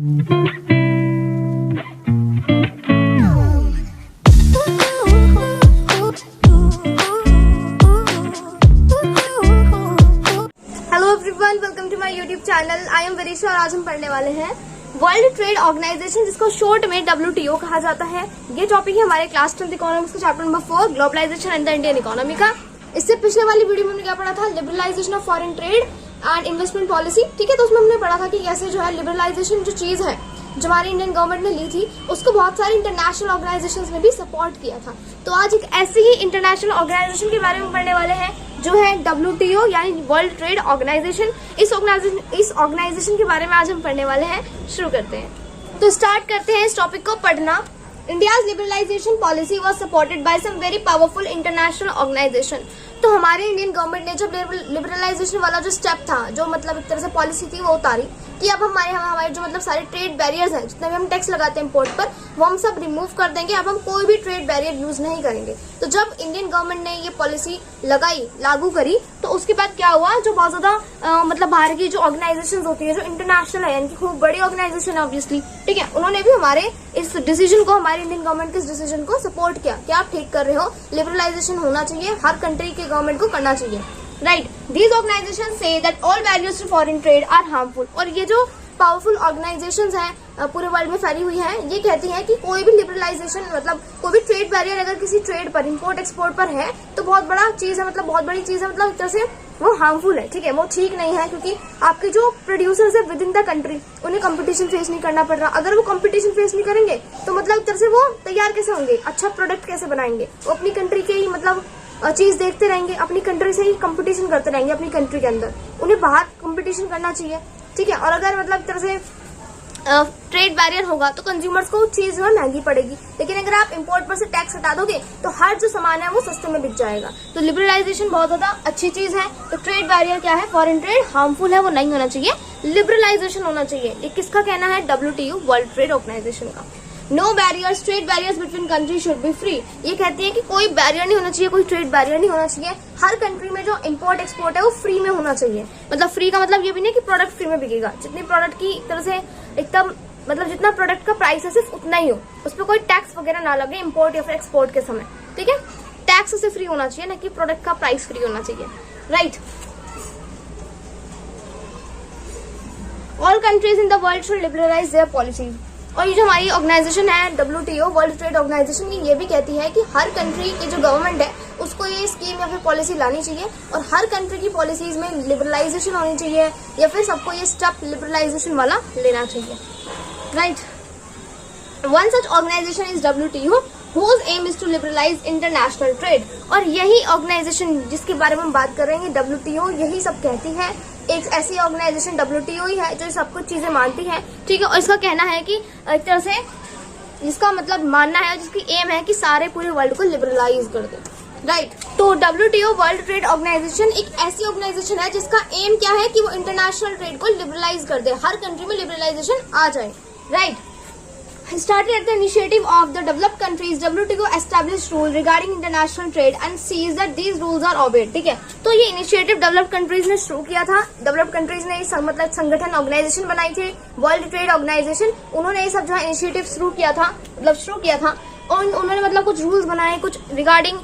Everyone, welcome to my YouTube channel. I am Varisha और आज हम पढ़ने वाले हैं वर्ल्ड ट्रेड ऑर्गेनाइजेशन, जिसको शॉर्ट में WTO कहा जाता है। ये टॉपिक है हमारे क्लास 10th इकोनॉमिक्स का chapter number 4, globalization and the Indian economy का। इससे पिछले वाली वीडियो में हमने क्या पढ़ा था, liberalization of foreign trade and investment policy. ठीक है, तो उसमें हमने पढ़ा था कि कैसे जो है लिबरलाइजेशन जो चीज है जो हमारी इंडियन गवर्नमेंट ने ली थी, उसको बहुत सारे इंटरनेशनल ऑर्गेनाइजेशंस ने भी सपोर्ट किया था। तो आज एक ऐसी ही इंटरनेशनल ऑर्गेनाइजेशन के बारे में पढ़ने वाले हैं जो है WTO यानी वर्ल्ड ट्रेड ऑर्गेनाइजेशन। इस ऑर्गेनाइजेशन के बारे में आज हम पढ़ने वाले हैं। शुरू करते हैं, तो स्टार्ट करते हैं इस टॉपिक को पढ़ना। India's liberalization policy was supported by some very powerful international organization. तो हमारे इंडियन गवर्नमेंट ने जब लिबरलाइजेशन वाला जो स्टेप था, जो मतलब एक तरह से पॉलिसी थी, वो उतारी कि अब हमारे जो मतलब सारे ट्रेड बैरियर्स हैं, जितने भी हम टैक्स लगाते हैं इंपोर्ट पर, वो हम सब रिमूव कर देंगे। अब हम कोई भी ट्रेड बैरियर यूज नहीं करेंगे। तो जब इंडियन गवर्नमेंट ने ये पॉलिसी लगाई, लागू करी, तो उसके बाद क्या हुआ, जो बहुत ज्यादा मतलब बाहर की जो ऑर्गेनाइजेशन होती है, जो इंटरनेशनल है, यानी कि खूब बड़ी ऑर्गेनाइजेशन है ऑब्वियसली, ठीक है, उन्होंने भी हमारे इस डिसीजन को, हमारे इंडियन गवर्नमेंट के इस डिसीजन को सपोर्ट किया कि आप ठीक कर रहे हो, लिबरलाइजेशन होना चाहिए, हर कंट्री के गवर्नमेंट को करना चाहिए। राइट, दीज ऑर्गेनाइजेशन से that all barriers to foreign trade are harmful. और ये जो पावरफुल ऑर्गेनाइजेशंस हैं पूरे वर्ल्ड में फैली हुई हैं, ये कहती हैं कि कोई भी लिबरलाइजेशन मतलब कोई भी ट्रेड बैरियर अगर किसी ट्रेड पर, इंपोर्ट एक्सपोर्ट पर है, तो बहुत बड़ा चीज है, मतलब बहुत बड़ी चीज है, मतलब एक तरह से वो हार्मफुल है। ठीक है, वो ठीक नहीं है, क्योंकि आपके जो प्रोड्यूसर्स है विद इन द कंट्री, उन्हें कंपटीशन फेस नहीं करना पड़ रहा। अगर वो कंपटीशन फेस नहीं करेंगे तो मतलब एक तरह से वो तैयार कैसे होंगे, अच्छा प्रोडक्ट कैसे बनाएंगे? वो अपनी कंट्री के ही मतलब चीज देखते रहेंगे, अपनी कंट्री से ही कंपटीशन करते रहेंगे अपनी कंट्री के अंदर। उन्हें बाहर कंपटीशन करना चाहिए। ठीक है, और अगर मतलब एक तरह से ट्रेड बैरियर होगा तो कंज्यूमर्स को चीज जो है महंगी पड़ेगी। लेकिन अगर आप इंपोर्ट पर से टैक्स हटा दोगे तो हर जो सामान है वो सस्ते में बिक जाएगा। तो लिबरलाइजेशन बहुत ज्यादा अच्छी चीज है। तो ट्रेड बैरियर क्या है, फॉरेन ट्रेड हार्मफुल है, वो नहीं होना चाहिए, लिबरलाइजेशन होना चाहिए। ये किसका कहना है? WTO वर्ल्ड ट्रेड ऑर्गेनाइजेशन का। No barriers, trade barriers between country should be free. ये कहती है कि कोई बैरियर नहीं होना चाहिए, कोई ट्रेड बैरियर नहीं होना चाहिए। हर कंट्री में जो इंपोर्ट एक्सपोर्ट है वो फ्री में होना चाहिए। मतलब फ्री का मतलब ये भी नहीं कि प्रोडक्ट फ्री में बिकेगा। जितनी प्रोडक्ट की तरह से एकदम मतलब जितना प्रोडक्ट का प्राइस है सिर्फ उतना ही हो, उस पर कोई टैक्स वगैरह ना लगे इंपोर्ट या फिर एक्सपोर्ट के समय। ठीक है, टैक्स उससे फ्री होना चाहिए, ना कि प्रोडक्ट का प्राइस फ्री होना चाहिए। Right, all countries in the world should liberalise there policies. और ये जो हमारी ऑर्गेनाइजेशन है WTO वर्ल्ड ट्रेड ऑर्गेनाइजेशन, ये भी कहती है कि हर कंट्री की जो गवर्नमेंट है उसको ये स्कीम या फिर पॉलिसी लानी चाहिए, और हर कंट्री की पॉलिसीज में लिबरलाइजेशन होनी चाहिए, या फिर सबको ये स्टेप लिबरलाइजेशन वाला लेना चाहिए। Right, one such organization is WTO whose aim is to liberalize international trade। और यही ऑर्गेनाइजेशन जिसके बारे में हम बात कर रहे हैं WTO, यही सब कहती है। एक ऐसी ऑर्गेनाइजेशन WTO ही है जो सब कुछ चीजें मानती है। ठीक है, और इसका कहना है कि एक तरह से जिसका मतलब मानना है, जिसकी एम है कि सारे पूरे वर्ल्ड को लिबरलाइज कर दे। राइट, तो WTO वर्ल्ड ट्रेड ऑर्गेनाइजेशन एक ऐसी ऑर्गेनाइजेशन है जिसका एम क्या है कि वो इंटरनेशनल ट्रेड को लिबरलाइज कर दे, हर कंट्री में लिबरलाइजेशन आ जाए। Right, started at the initiative of the developed countries, WTO established rules regarding international trade and sees that these rules are obeyed। ठीक है, तो ये इनिशिएटिव डेवलप्ड कंट्रीज ने शुरू किया था। डेवलप्ड कंट्रीज ने मतलब संगठन ऑर्गेनाइजेशन बनाई थी, वर्ल्ड ट्रेड ऑर्गेनाइजेशन। उन्होंने ये सब जो है इनिशिएटिव शुरू किया था, और उन्होंने मतलब कुछ रूल्स बनाए, कुछ रिगार्डिंग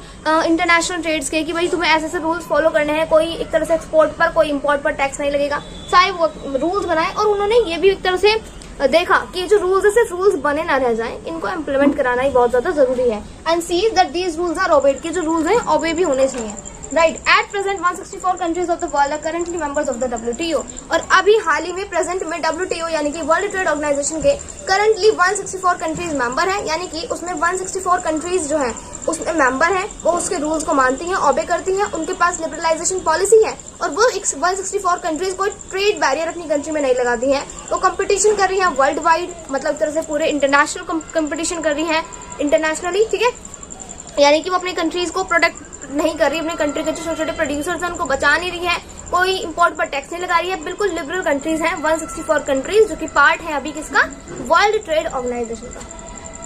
इंटरनेशनल ट्रेड्स के, कि भाई तुम्हें ऐसे ऐसे रूल्स फॉलो करने हैं, कोई एक तरह से एक्सपोर्ट पर, कोई इंपोर्ट पर टैक्स नहीं लगेगा, सारे वो रूल्स बनाए। और उन्होंने ये भी एक तरह से देखा कि जो रूल्स है सिर्फ रूल्स बने ना रह जाएं, इनको इम्प्लीमेंट कराना ही बहुत ज्यादा जरूरी है। And see that these rules are obeyed, के जो रूल्स हैं ओबे भी होने चाहिए। Right, at present 164 countries of the world are currently members of the WTO। और अभी हाल ही में प्रेजेंट में WTO यानी कि वर्ल्ड ट्रेड ऑर्गेनाइजेशन के करंटली 164 कंट्रीज मेंबर हैं, यानी कि उसमें 164 कंट्रीज जो है उसमें मेंबर हैं, वो उसके रूल्स को मानती हैं, ओबे करती हैं, उनके पास लिबरलाइजेशन पॉलिसी है, और वो 164 कंट्रीज कोई ट्रेड बैरियर अपनी कंट्री में नहीं लगाती हैं। वो कंपटीशन कर रही हैं वर्ल्ड वाइड, मतलब तरह से पूरे इंटरनेशनल कंपटीशन कर रही हैं इंटरनेशनली। ठीक है, यानी कि वो अपनी कंट्रीज को प्रोडक्ट नहीं कर रही, अपनी कंट्री के जो छोटे छोटे प्रोड्यूसर्स हैं उनको बचा नहीं रही है, कोई इंपोर्ट पर टैक्स नहीं लगा रही है, बिल्कुल लिबरल कंट्रीज हैं 164 कंट्रीज, जो कि पार्ट है अभी किसका, वर्ल्ड ट्रेड ऑर्गेनाइजेशन का।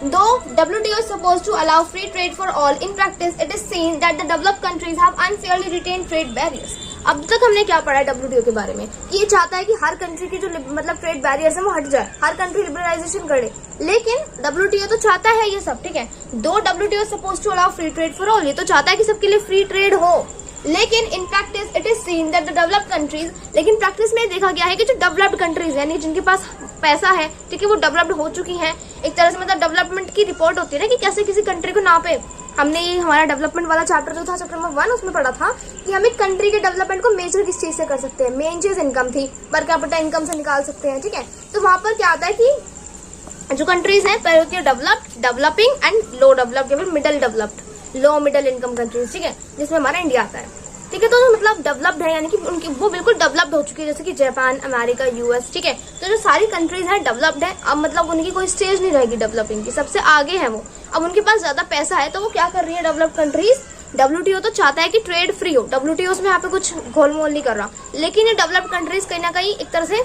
Though WTO is supposed to allow free trade for all, in practice it is seen that the developed countries have unfairly retained trade barriers। अब तक हमने क्या पढ़ा है WTO के बारे में, कि ये चाहता है कि हर कंट्री की जो मतलब ट्रेड बैरियर्स है वो हट जाए, हर कंट्री लिबरलाइजेशन करे। लेकिन WTO तो चाहता है ये सब, ठीक है, दो WTO suppose to allow free trade for all, ये तो चाहता है कि सबके लिए फ्री ट्रेड हो। लेकिन in practice it is seen that the developed countries, लेकिन प्रैक्टिस में देखा गया है कि जो डेवलप्ड कंट्रीज यानी जिनके पास पैसा है, ठीक है, वो डेवलप्ड हो चुकी हैं, एक तरह से मतलब डेवलपमेंट की रिपोर्ट होती है ना कि कैसे किसी कंट्री को नापे। हमने ये हमारा डेवलपमेंट वाला चैप्टर जो था चैप्टर नंबर 1 उसमें पढ़ा था कि हम एक कंट्री के डेवलपमेंट को मेजर किस चीज से कर सकते हैं। मेन चीज इनकम थी, पर कैपिटा इनकम से निकाल सकते हैं, ठीक है। तो वहां पर क्या आता है कि जो कंट्रीज हैं पहले होती है developed, developing and low developed या फिर middle developed, low middle income countries, ठीक है, जिसमें हमारा इंडिया आता है, ठीक है। तो जो मतलब डेवलप्ड है यानी कि उनकी वो बिल्कुल डेवलप्ड हो चुकी है, जैसे कि जापान, अमेरिका, यूएस, ठीक है। तो जो सारी कंट्रीज हैं डेवलप्ड है, अब मतलब उनकी कोई स्टेज नहीं रहेगी डेवलपिंग की, सबसे आगे है वो। अब उनके पास ज्यादा पैसा है तो वो क्या कर रही है डेवलप्ड कंट्रीज, WTO तो चाहता है कि ट्रेड फ्री हो, WTO उसमें यहाँ पे कुछ घोलमोल नहीं कर रहा, लेकिन ये डेवलप्ड कंट्रीज कहीं ना कहीं एक तरह से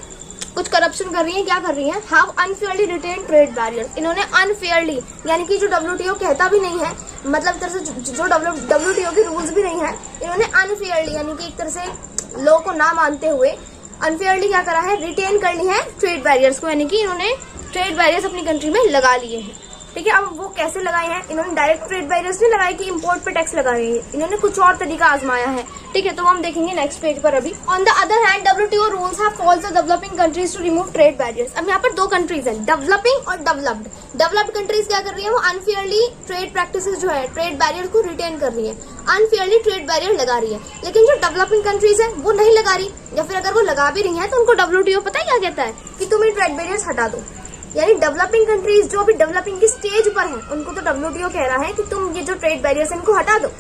कुछ करप्शन कर रही है। क्या कर रही है, have unfairly retain trade barriers, इन्होंने अनफेयरली यानी कि जो WTO कहता भी नहीं है, मतलब एक तरह से जो WTO के रूल्स भी नहीं है, इन्होंने अनफेयरली यानी कि एक तरह से लॉ को ना मानते हुए अनफेयरली क्या करा है, रिटेन कर ली है ट्रेड बैरियर्स को, यानी कि इन्होंने ट्रेड बैरियर्स अपनी कंट्री में लगा लिए हैं, ठीक है। अब वो कैसे लगाए हैं, इन्होंने डायरेक्ट ट्रेड बैरियर्स नहीं लगाए कि इंपोर्ट पे टैक्स लगा रही है, इन्होंने कुछ और तरीका आजमाया है, ठीक है। तो हम देखेंगे नेक्स्ट पेज पर। अभी on the other hand WTO rules have forced the developing countries to remove trade barriers. अब यहाँ पर दो कंट्रीज हैं, डेवलपिंग और डेवलप्ड। डेवलप्ड कंट्रीज क्या कर रही है, वो अनफेयरली ट्रेड प्रैक्टिसेस जो है, ट्रेड बैरियर को रिटेन कर रही है, अनफेयरली ट्रेड बैरियर लगा रही है। लेकिन जो डेवलपिंग कंट्रीज है वो नहीं लगा रही, या फिर अगर वो लगा भी रही है तो उनको WTO पता है क्या कहता है कि तुम ये ट्रेड बैरियर्स हटा दो। यानी डेवलपिंग कंट्रीज जो अभी डेवलपिंग की स्टेज पर है उनको तो WTO कह रहा है कि तुम ये जो ट्रेड बैरियर्स है इनको हटा दो,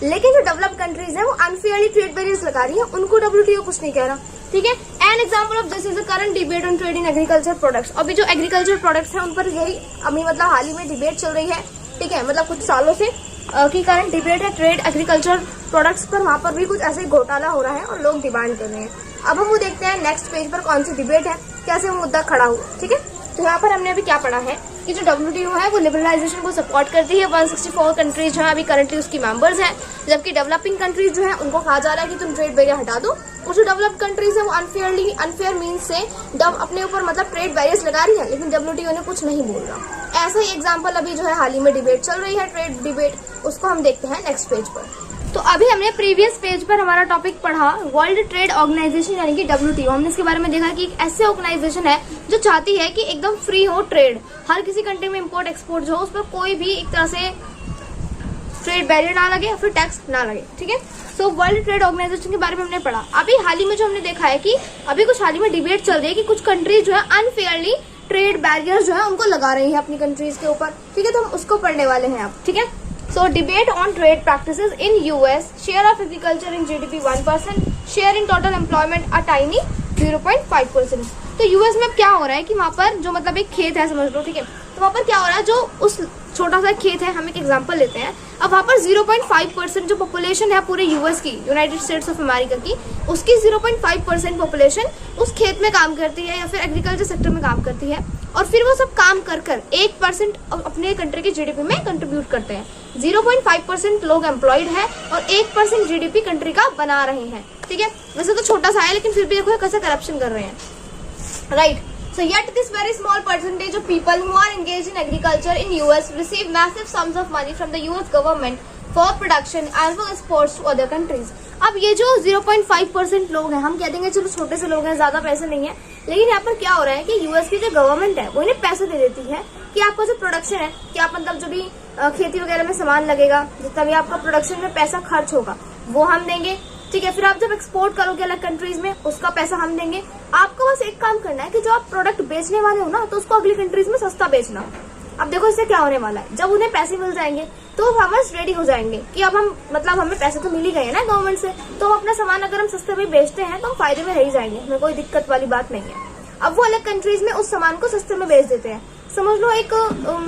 लेकिन जो डेवलप्ड कंट्रीज है वो अनफेयरली ट्रेड बैरियर्स लगा रही है, उनको WTO कुछ नहीं कह रहा, ठीक है। An example of this is the current debate on trade in agriculture products. अभी जो एग्रीकल्चर प्रोडक्ट्स हैं उन पर यही अभी मतलब हाल ही में डिबेट चल रही है, ठीक है, मतलब कुछ सालों से की करंट डिबेट है ट्रेड एग्रीकल्चर प्रोडक्ट्स पर, वहां पर भी कुछ ऐसे घोटाला हो रहा है और लोग डिमांड कर रहे हैं। अब हम वो देखते हैं नेक्स्ट पेज पर कौन सी डिबेट है, कैसे वो मुद्दा खड़ा हुआ, ठीक है। तो यहाँ पर हमने अभी क्या पढ़ा है कि जो WTO है वो लिबरलाइजेशन को सपोर्ट करती है, 164 कंट्रीज जो है अभी करंटली उसकी मेंबर्स हैं, जबकि डेवलपिंग कंट्रीज जो है उनको कहा जा रहा है कि तुम ट्रेड बैरियर हटा दो, और जो डेवलप्ड कंट्रीज है वो अनफेयर मीन्स से अपने ऊपर मतलब ट्रेड बैरियर्स लगा रही है, लेकिन WTO ने कुछ नहीं बोल रहा। ऐसा ही एग्जाम्पल अभी जो है हाल ही में डिबेट चल रही है, ट्रेड डिबेट, उसको हम देखते हैं नेक्स्ट पेज पर। तो अभी हमने प्रीवियस पेज पर हमारा टॉपिक पढ़ा वर्ल्ड ट्रेड ऑर्गेनाइजेशन यानी कि WTO। हमने इसके बारे में देखा कि एक ऐसे ऑर्गेनाइजेशन है जो चाहती है कि एकदम फ्री हो ट्रेड, हर किसी कंट्री में इंपोर्ट एक्सपोर्ट जो हो उस पर कोई भी एक तरह से ट्रेड बैरियर ना लगे या फिर टैक्स ना लगे, ठीक है। सो वर्ल्ड ट्रेड ऑर्गेनाइजेशन के बारे में हमने पढ़ा। अभी हाल ही में जो हमने देखा है कि अभी कुछ हाल ही में डिबेट चल रही है कि कुछ कंट्रीज जो है अनफेयरली ट्रेड बैरियर जो है उनको लगा रही है अपनी कंट्रीज के ऊपर, ठीक है। तो हम उसको पढ़ने वाले हैं अब, ठीक है। So debate on trade practices in US, share of agriculture in GDP 1%, share in total employment a tiny 0.5%। तो यूएस में क्या हो रहा है कि वहाँ पर जो मतलब एक खेत है समझ लो, ठीक है, तो वहाँ पर क्या हो रहा है, जो उस छोटा सा खेत है, हम एक एग्जांपल लेते हैं, अब वहाँ पर 0.5% जो पॉपुलेशन है पूरे यूएस की, यूनाइटेड स्टेट्स ऑफ अमेरिका की, उसकी 0.5% पॉपुलेशन उस खेत में काम करती है या फिर एग्रीकल्चर सेक्टर में काम करती है, और फिर वो सब काम कर 1% अपने कंट्री के GDP में कंट्रीब्यूट करते हैं। 0.5% लोग एम्प्लॉयड है और 1% GDP कंट्री का बना रहे हैं, ठीक है। वैसे तो छोटा सा है, लेकिन फिर भी देखो कैसे करप्शन कर रहे हैं, right. So yet this very small percentage of people who are engaged in agriculture in US receive massive sums of money from the US government for production and for exports to other countries। अब ये जो 0.5% लोग हैं, हम कह देंगे चलो छोटे से लोग हैं, ज्यादा पैसे नहीं है, लेकिन यहाँ पर क्या हो रहा है कि यूएस की जो गवर्नमेंट है वो इन्हें पैसे दे देती है कि आपका जो प्रोडक्शन है, कि आप मतलब जो भी खेती वगैरह में सामान लगेगा, जितना भी आपका प्रोडक्शन में पैसा खर्च होगा वो हम देंगे, ठीक है। फिर आप जब एक्सपोर्ट करोगे अलग कंट्रीज में उसका पैसा हम देंगे। आपको बस एक काम करना है कि जो आप प्रोडक्ट बेचने वाले हो ना, तो उसको अगली कंट्रीज में सस्ता बेचना। अब देखो इससे क्या होने वाला है, जब उन्हें पैसे मिल जाएंगे तो फार्मर्स रेडी हो जाएंगे कि अब हम मतलब हमें पैसे तो मिल ही गए ना गवर्नमेंट से, तो हम अपना सामान अगर हम सस्ते में बेचते हैं तो हम फायदे में रह ही जाएंगे, हमें कोई दिक्कत वाली बात नहीं है। अब वो अलग कंट्रीज में उस सामान को सस्ते में बेच देते हैं। समझ लो एक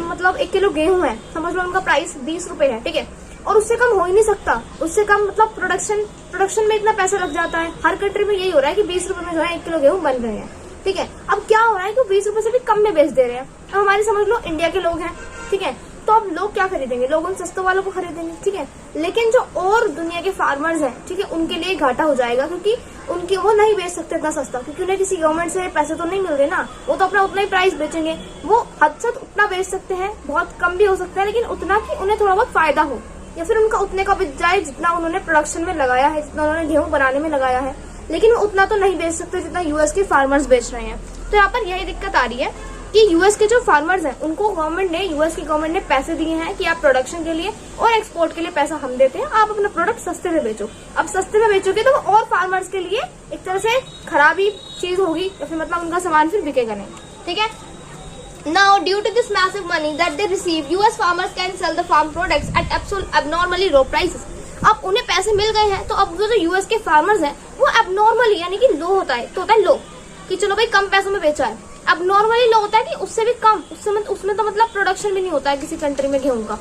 मतलब 1 किलो गेहूं है, समझ लो उनका प्राइस 20 रुपए है, ठीक है, और उससे कम हो ही नहीं सकता, उससे कम मतलब प्रोडक्शन में इतना पैसा लग जाता है। हर कंट्री में यही हो रहा है कि 20 रुपए में जो है 1 किलो गेहूं बन रहे हैं, ठीक है। अब क्या हो रहा है कि 20 रुपए से भी कम में बेच दे रहे हैं। अब हमारे समझ लो इंडिया के लोग हैं, ठीक है, तो अब लोग क्या खरीदेंगे, लोग उन सस्तों वालों को खरीदेंगे, ठीक है। लेकिन जो और दुनिया के फार्मर्स हैं, ठीक है, उनके लिए घाटा हो जाएगा, क्योंकि उनकी वो नहीं बेच सकते इतना सस्ता, क्योंकि उन्हें किसी गवर्नमेंट से पैसे तो नहीं मिल रहे ना, वो तो अपना उतना ही प्राइस बेचेंगे। वो हद से उतना बेच सकते हैं, बहुत कम भी हो सकता है, लेकिन उतना कि उन्हें थोड़ा बहुत फायदा हो, या फिर उनका उतने का बिक जाए जितना उन्होंने प्रोडक्शन में लगाया है, जितना उन्होंने गेहूं बनाने में लगाया है। लेकिन वो उतना तो नहीं बेच सकते जितना यूएस के फार्मर्स बेच रहे हैं। तो यहाँ पर यही दिक्कत आ रही है कि यूएस के जो फार्मर्स हैं, उनको यूएस की गवर्नमेंट ने पैसे दिए हैं कि आप प्रोडक्शन के लिए और एक्सपोर्ट के लिए पैसा हम देते हैं, आप अपना प्रोडक्ट सस्ते में बेचो। अब सस्ते में बेचोगे तो और फार्मर्स के लिए एक तरह से खराबी चीज होगी, या फिर मतलब उनका सामान फिर बिकेगा नहीं, ठीक है। Now, due to this massive money that they receive, US farmers can sell the farm products at abnormally low prices. अब उन्हें पैसे मिल गए हैं, तो अब जो यूएस के फार्मर्स हैं वो abnormally यानी कि लो होता है, तो होता है लो कि चलो भाई कम पैसों में बेचा है। अब नॉर्मली लो होता है कि उससे भी कम, उसमें तो मतलब प्रोडक्शन भी नहीं होता है किसी कंट्री में गेहूं का,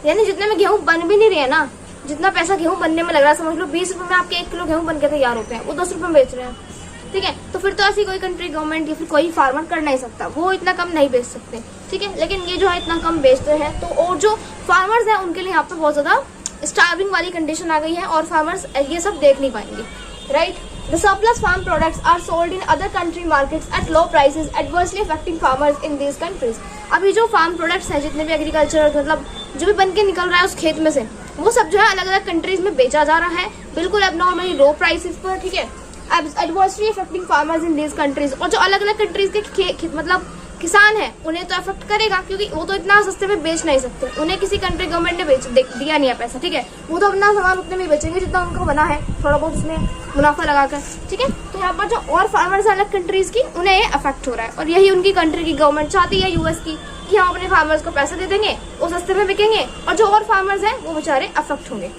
यानी जितने में गेहूं बन भी नहीं रहे हैं ना, जितना पैसा गेहूं बनने में लग रहा है, समझ लो 20 रुपए में आपके 1 किलो गेहूं बन के तैयार होते हैं, वो 10 रुपए में बेच रहे हैं, ठीक है। तो फिर तो ऐसी कोई कंट्री गवर्नमेंट या फिर कोई फार्मर कर नहीं सकता, वो इतना कम नहीं बेच सकते, ठीक है। लेकिन ये जो है इतना कम बेचते हैं, तो और जो फार्मर्स हैं उनके लिए यहाँ पे बहुत ज्यादा स्टार्विंग वाली कंडीशन आ गई है, और फार्मर्स ये सब देख नहीं पाएंगे, right. The surplus farm products are sold in other country markets at low prices, adversely affecting farmers in these countries. अभी जो फार्म प्रोडक्ट्स हैं, जितने भी एग्रीकल्चर मतलब जो भी बन के निकल रहा है उस खेत में से, वो सब जो है अलग अलग कंट्रीज में बेचा जा रहा है, बिल्कुल एबनॉर्मली लो प्राइसेस पर, ठीक है। Adversely affecting farmers in these countries, और जो अलग अलग कंट्रीज के मतलब किसान है उन्हें तो अफेक्ट करेगा, क्योंकि वो तो इतना सस्ते में बेच नहीं सकते, उन्हें किसी कंट्री गवर्नमेंट ने दिया नहीं है पैसा, ठीक है। वो तो अपना सामान उतने में बेचेंगे जितना उनको बना है, थोड़ा बहुत उसमें मुनाफा लगाकर, ठीक है। तो यहाँ पर जो और फार्मर्स अलग कंट्रीज की, उन्हें ये अफेक्ट हो रहा है, और यही उनकी कंट्री की गवर्नमेंट चाहती है यूएस की कि हम अपने फार्मर्स को पैसे दे देंगे, वो सस्ते में बिकेंगे, और जो और फार्मर्स हैं वो बेचारे अफेक्ट होंगे,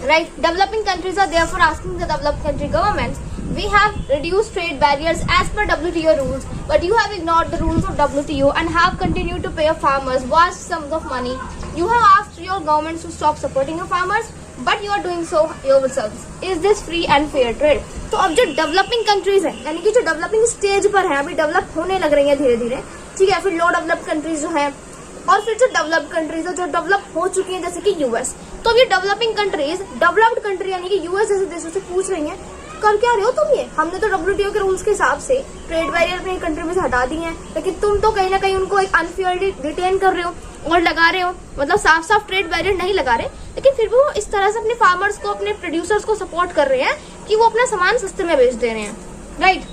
राइट। Developing countries are therefore asking the developed country governments, we have reduced trade barriers as per WTO rules, but you have ignored the rules of WTO and have continued to pay your farmers vast sums of money. You have asked your governments to stop supporting your farmers, but you are doing so yourselves. Is this free and fair trade? तो अब जो developing countries है, यानी कि जो developing stage पर है, अभी डेवलप होने लग रही है धीरे धीरे, ठीक है, फिर लो डेवलप कंट्रीज जो है, और फिर जो डेवलप कंट्रीज है जो डेवलप हो चुकी है, जैसे कि यूएस। तो ये डेवलपिंग कंट्रीज डेवलप्ड कंट्री यानी कि यूएस जैसे देशों से पूछ रही हैं, कर क्या रहे हो तुम, ये हमने तो WTO के रूल्स के हिसाब से ट्रेड बैरियर अपनी कंट्री में से हटा दिए हैं, लेकिन तुम तो कहीं ना कहीं उनको एक अनफेयरली रिटेन कर रहे हो और लगा रहे हो, मतलब साफ साफ ट्रेड बैरियर नहीं लगा रहे, लेकिन फिर भी वो इस तरह से अपने फार्मर्स को, अपने प्रोड्यूसर्स को सपोर्ट कर रहे हैं कि वो अपना सामान सस्ते में बेच दे रहे हैं, राइट।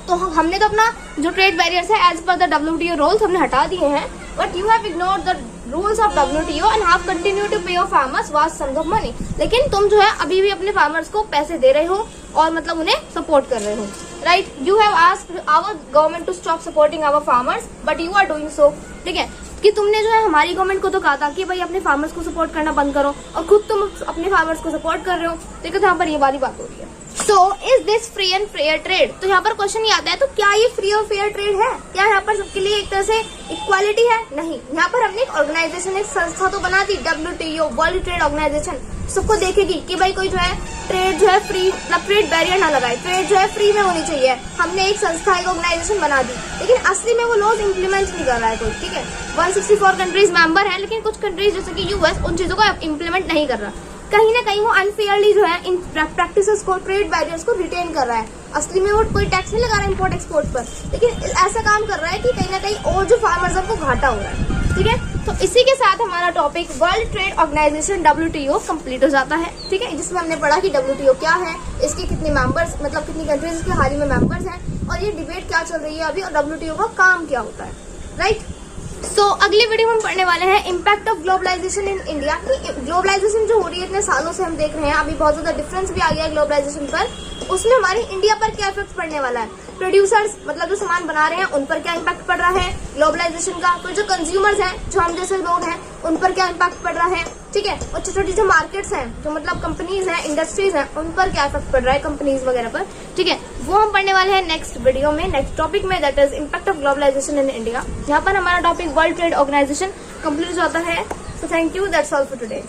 तो हमने तो अपना जो ट्रेड बैरियर्स है as per the WTO rules हमने हटा दिए हैं, but you have ignored the rules of WTO and have continue to pay your farmers vast sums of money. लेकिन तुम जो है अभी भी अपने फार्मर्स को पैसे दे रहे हो और मतलब उन्हें सपोर्ट कर रहे हो, राइट। You have asked our government to stop supporting our farmers, but you are doing so, ठीक है, कि तुमने जो है हमारी गवर्नमेंट को तो कहा था कि भाई अपने फार्मर्स को सपोर्ट करना बंद करो, और खुद तुम अपने फार्मर्स को सपोर्ट कर रहे हो, देखो यहाँ पर ये वाली बात हो रही है। So is this free and fair trade? तो यहाँ पर क्वेश्चन ये आता है, तो क्या ये फ्री और फेयर ट्रेड है? क्या यहाँ पर सबके लिए एक तरह से इक्वालिटी है? नहीं, यहाँ पर हमने एक ऑर्गेनाइजेशन, एक संस्था तो बना दी, WTO वर्ल्ड ट्रेड ऑर्गेनाइजेशन, सबको देखेगी कि भाई कोई जो है ट्रेड जो है फ्री, मतलब ट्रेड बैरियर ना लगाए, ट्रेड जो है फ्री में होनी चाहिए। हमने एक संस्था, एक ऑर्गेनाइजेशन बना दी, लेकिन असली में वो लॉज इम्प्लीमेंट नहीं कर रहा है कोई, ठीक है। 164 कंट्रीज मेंबर है, लेकिन कुछ कंट्रीज जैसे कि यूएस उन चीजों को इम्प्लीमेंट नहीं कर रहा, कहीं ना कहीं वो अनफेयरली जो है इन प्रैक्टिसेस को, ट्रेड बैरियर्स को रिटेन कर रहा है। असली में वो कोई टैक्स नहीं लगा रहा है इम्पोर्ट एक्सपोर्ट पर, लेकिन ऐसा काम कर रहा है कि कहीं ना कहीं और जो फार्मर्स है उनको घाटा हो रहा है, ठीक है। तो इसी के साथ हमारा topic world trade organization WTO complete हो जाता है, ठीक है, जिसमें हमने पढ़ा कि WTO क्या है, इसके कितने मेंबर्स, मतलब कितनी कंट्रीज इसके हाल ही में मेंबर्स हैं, और ये डिबेट क्या चल रही है अभी, और WTO का काम क्या होता है, राइट। सो अगली वीडियो में हम पढ़ने वाले हैं impact of globalization in India. Globalization जो हो रही है इतने सालों से हम देख रहे हैं, अभी बहुत ज्यादा डिफरेंस भी आ गया है ग्लोबलाइजेशन पर, उसमें हमारी इंडिया पर क्या इफेक्ट पड़ने वाला है, प्रोड्यूसर्स मतलब जो सामान बना रहे हैं उन पर क्या इम्पैक्ट पड़ रहा है ग्लोबलाइजेशन का, तो जो कंज्यूमर्स हैं, जो हम जैसे लोग हैं, उन पर क्या इम्पैक्ट पड़ रहा है, ठीक है, और छोटी छोटी जो मार्केट्स हैं, जो मतलब कंपनीज हैं, इंडस्ट्रीज हैं, उन पर क्या इफेक्ट पड़ रहा है कंपनीज वगैरह पर, ठीक है, वो हम पढ़ने वाले हैं नेक्स्ट वीडियो में, नेक्स्ट टॉपिक में, that is impact of globalization in India. यहाँ पर हमारा topic world trade organization complete होता है। So thank you, that's all for today.